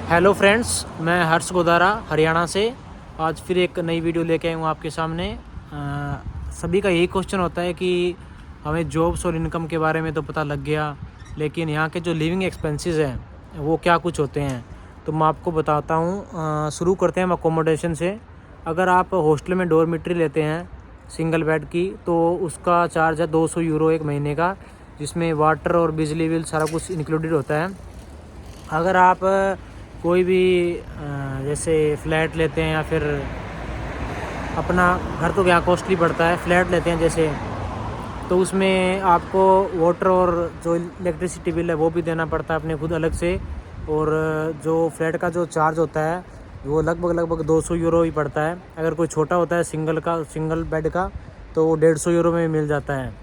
Hello friends, मैं हर्ष गोदारा हरियाणा से आज फिर एक नई वीडियो लेके आया हूँ आपके सामने। सभी का यही क्वेश्चन होता है कि हमें जॉब्स और इनकम के बारे में तो पता लग गया, लेकिन यहाँ के जो लिविंग एक्सपेंसेस हैं वो क्या कुछ होते हैं, तो मैं आपको बताता हूँ। शुरू करते हैं हम अकोमोडेशन से। अगर आप हॉस्टल में डॉर्मिटरी लेते हैं सिंगल बेड की, तो उसका चार्ज है 200 यूरो एक महीने का, जिसमें वाटर और बिजली बिल सारा कुछ इंक्लूडेड होता है। अगर आप कोई भी जैसे फ्लैट लेते हैं या फिर अपना घर, तो क्या कॉस्टली पड़ता है, फ्लैट लेते हैं जैसे, तो उसमें आपको वाटर और जो इलेक्ट्रिसिटी बिल है वो भी देना पड़ता है अपने खुद अलग से। और जो फ्लैट का जो चार्ज होता है वो लगभग 200 यूरो ही पड़ता है। अगर कोई छोटा होता है सिंगल बेड का, तो वो 150 यूरो में मिल जाता है,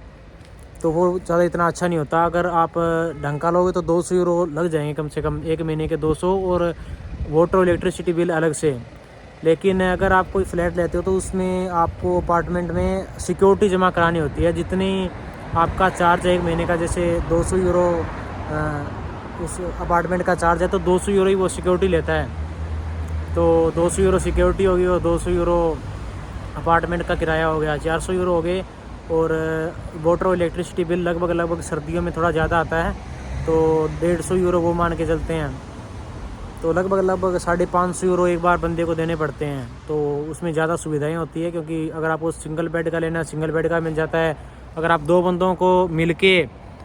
तो वो ज़्यादा इतना अच्छा नहीं होता। अगर आप ढंग का लोगे तो 200 यूरो लग जाएंगे कम से कम एक महीने के 200, और वाटर और इलेक्ट्रिसिटी बिल अलग से। लेकिन अगर आप कोई फ्लैट लेते हो तो उसमें आपको अपार्टमेंट में सिक्योरिटी जमा करानी होती है। जितनी आपका चार्ज है एक महीने का, जैसे 200 यूरो उस अपार्टमेंट का चार्ज है, तो 200 यूरो ही वो सिक्योरिटी लेता है। तो 200 यूरो सिक्योरिटी होगी और 200 यूरो अपार्टमेंट का किराया हो गया, 400 यूरो हो गए। और वाटर और इलेक्ट्रिसिटी बिल लगभग सर्दियों में थोड़ा ज़्यादा आता है, तो 150 यूरो वो मान के चलते हैं। तो लगभग 550 यूरो एक बार बंदे को देने पड़ते हैं। तो उसमें ज़्यादा सुविधाएं होती है, क्योंकि अगर आपको सिंगल बेड का लेना है सिंगल बेड का मिल जाता है। अगर आप दो बंदों को मिल के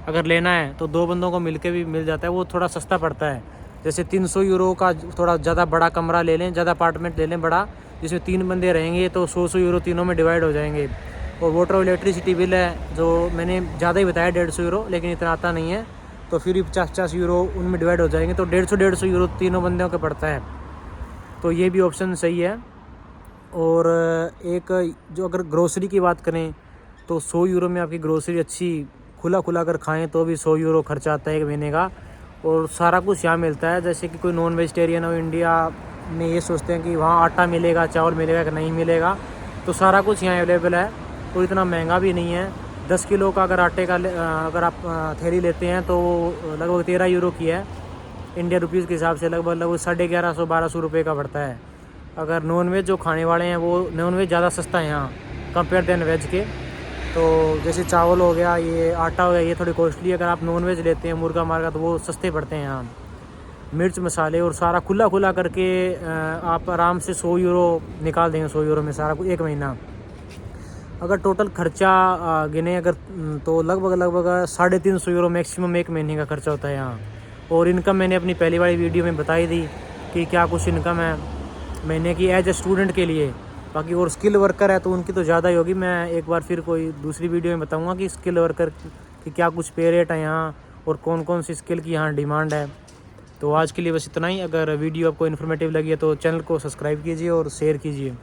अगर लेना है तो दो बंदों को मिल के भी मिल जाता है, वो थोड़ा सस्ता पड़ता है। जैसे 300 यूरो का थोड़ा ज़्यादा बड़ा कमरा ले लें, ज़्यादा अपार्टमेंट ले लें बड़ा, जिसमें 3 बंदे रहेंगे, तो 100 यूरो तीनों में डिवाइड हो जाएंगे। और वाटर और इलेक्ट्रिसिटी बिल है जो मैंने ज़्यादा ही बताया 150 यूरो, लेकिन इतना आता नहीं है, तो फिर भी 50 यूरो उनमें डिवाइड हो जाएंगे, तो 150 यूरो तीनों बंदों का पड़ता है। तो ये भी ऑप्शन सही है। और एक जो अगर ग्रोसरी की बात करें, तो 100 यूरो में आपकी ग्रोसरी अच्छी खुला अगर खाएं तो भी 100 यूरो खर्चा आता है एक महीने का। और सारा कुछ यहाँ मिलता है। जैसे कि कोई नॉन वेजिटेरियन हो इंडिया में, ये सोचते हैं कि वहाँ आटा मिलेगा, चावल मिलेगा कि नहीं मिलेगा, तो सारा कुछ यहाँ अवेलेबल है। तो इतना महंगा भी नहीं है। 10 किलो का अगर आटे का अगर आप थैली लेते हैं तो लगभग 13 यूरो की है। इंडियन रुपीज़ के हिसाब से लगभग 1150-1200 रुपये का पड़ता है। अगर नॉन वेज जो खाने वाले हैं, वो नॉन वेज ज़्यादा सस्ता है यहाँ कंपेयर देन वेज के। तो जैसे चावल हो गया, ये आटा हो गया, ये थोड़ी कॉस्टली। अगर आप नॉन वेज लेते हैं मुर्गा मार्गा, तो वो सस्ते पड़ते हैं यहाँ। मिर्च मसाले और सारा खुला करके आप आराम से 100 यूरो निकाल देंगे। 100 यूरो में सारा कुछ एक महीना। अगर टोटल खर्चा गिने अगर, तो लगभग 350 यूरो मैक्सिमम एक महीने का खर्चा होता है यहाँ। और इनकम मैंने अपनी पहली वाली वीडियो में बताई थी कि क्या कुछ इनकम है महीने की एज ए स्टूडेंट के लिए। बाकी और स्किल वर्कर है तो उनकी तो ज़्यादा ही होगी। मैं एक बार फिर कोई दूसरी वीडियो में बताऊँगा कि स्किल वर्कर की क्या कुछ पे रेट है यहाँ, और कौन सी स्किल की यहाँ डिमांड है। तो आज के लिए बस इतना ही। अगर वीडियो आपको इन्फॉर्मेटिव लगी है तो चैनल को सब्सक्राइब कीजिए और शेयर कीजिए।